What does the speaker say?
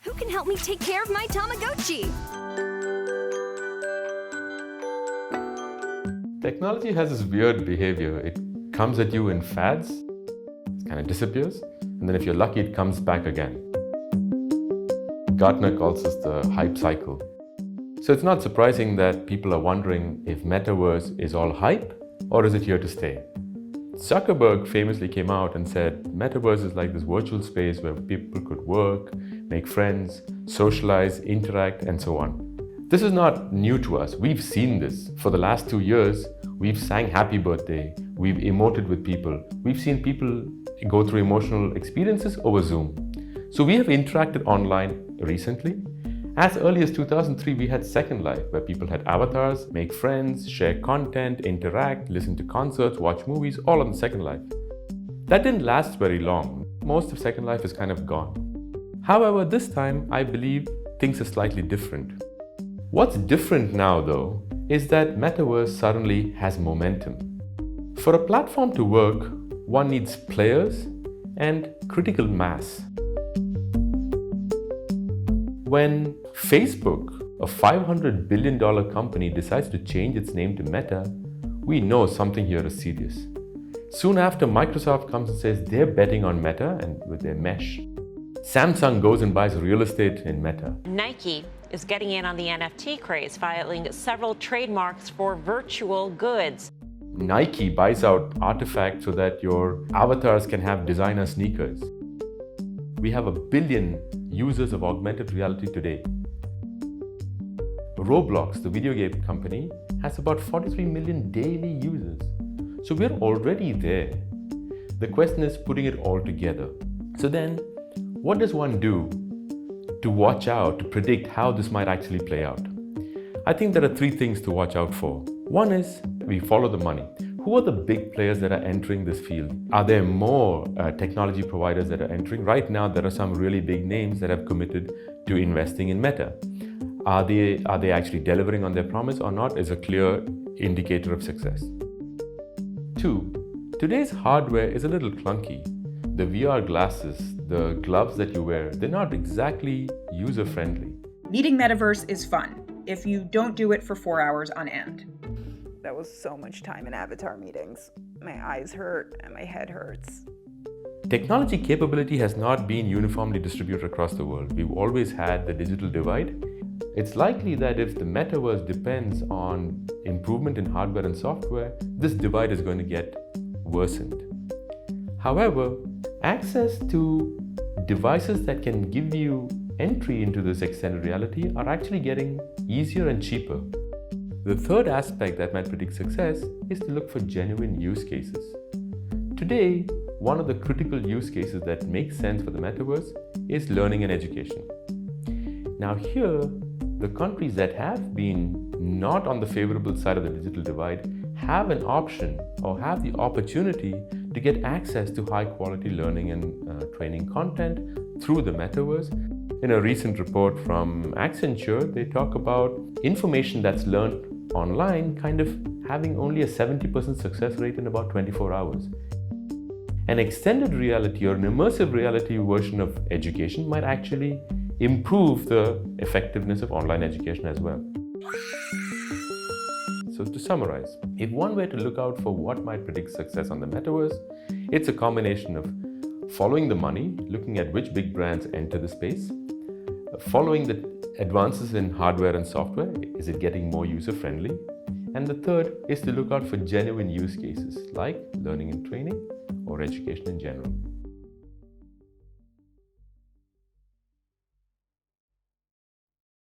Who can help me take care of my Tamagotchi? Technology has this weird behavior. It comes at you in fads, it kind of disappears, and then if you're lucky, it comes back again. Gartner calls this the hype cycle. So it's not surprising that people are wondering if Metaverse is all hype or is it here to stay? Zuckerberg famously came out and said Metaverse is like this virtual space where people could work, make friends, socialize, interact, and so on. This is not new to us. We've seen this. For the last 2 years, we've sang happy birthday, we've emoted with people, we've seen people go through emotional experiences over Zoom. So we have interacted online recently. As early as 2003, we had Second Life, where people had avatars, make friends, share content, interact, listen to concerts, watch movies, all on Second Life. That didn't last very long. Most of Second Life is kind of gone. However, this time, I believe things are slightly different. What's different now, though, is that Metaverse suddenly has momentum. For a platform to work, one needs players and critical mass. When Facebook, a $500 billion company, decides to change its name to Meta, we know something here is serious. Soon after, Microsoft comes and says they're betting on Meta and with their mesh. Samsung goes and buys real estate in Meta. Nike is getting in on the NFT craze, filing several trademarks for virtual goods. Nike buys out artifacts so that your avatars can have designer sneakers. We have 1 billion users of augmented reality today. Roblox, the video game company, has about 43 million daily users. So we're already there. The question is putting it all together. So then, what does one do to watch out, to predict how this might actually play out? I think there are 3 things to watch out for. One is we follow the money. Who are the big players that are entering this field? Are there more technology providers that are entering? Right now, there are some really big names that have committed to investing in Meta. Are they actually delivering on their promise or not is a clear indicator of success. 2, today's hardware is a little clunky. The VR glasses, the gloves that you wear, they're not exactly user-friendly. Meeting Metaverse is fun if you don't do it for 4 hours on end. That was so much time in avatar meetings. My eyes hurt and my head hurts. Technology capability has not been uniformly distributed across the world. We've always had the digital divide. It's likely that if the metaverse depends on improvement in hardware and software, this divide is going to get worsened. However, access to devices that can give you entry into this extended reality are actually getting easier and cheaper. The third aspect that might predict success is to look for genuine use cases. Today, one of the critical use cases that makes sense for the metaverse is learning and education. Now here, the countries that have been not on the favorable side of the digital divide have an option or have the opportunity to get access to high quality learning and training content through the metaverse. In a recent report from Accenture, they talk about information that's learned online kind of having only a 70% success rate in about 24 hours. An extended reality or an immersive reality version of education might actually improve the effectiveness of online education as well. So to summarize, if one were to look out for what might predict success on the metaverse, it's a combination of following the money, looking at which big brands enter the space, following the advances in hardware and software, is it getting more user-friendly? And the third is to look out for genuine use cases like learning and training or education in general.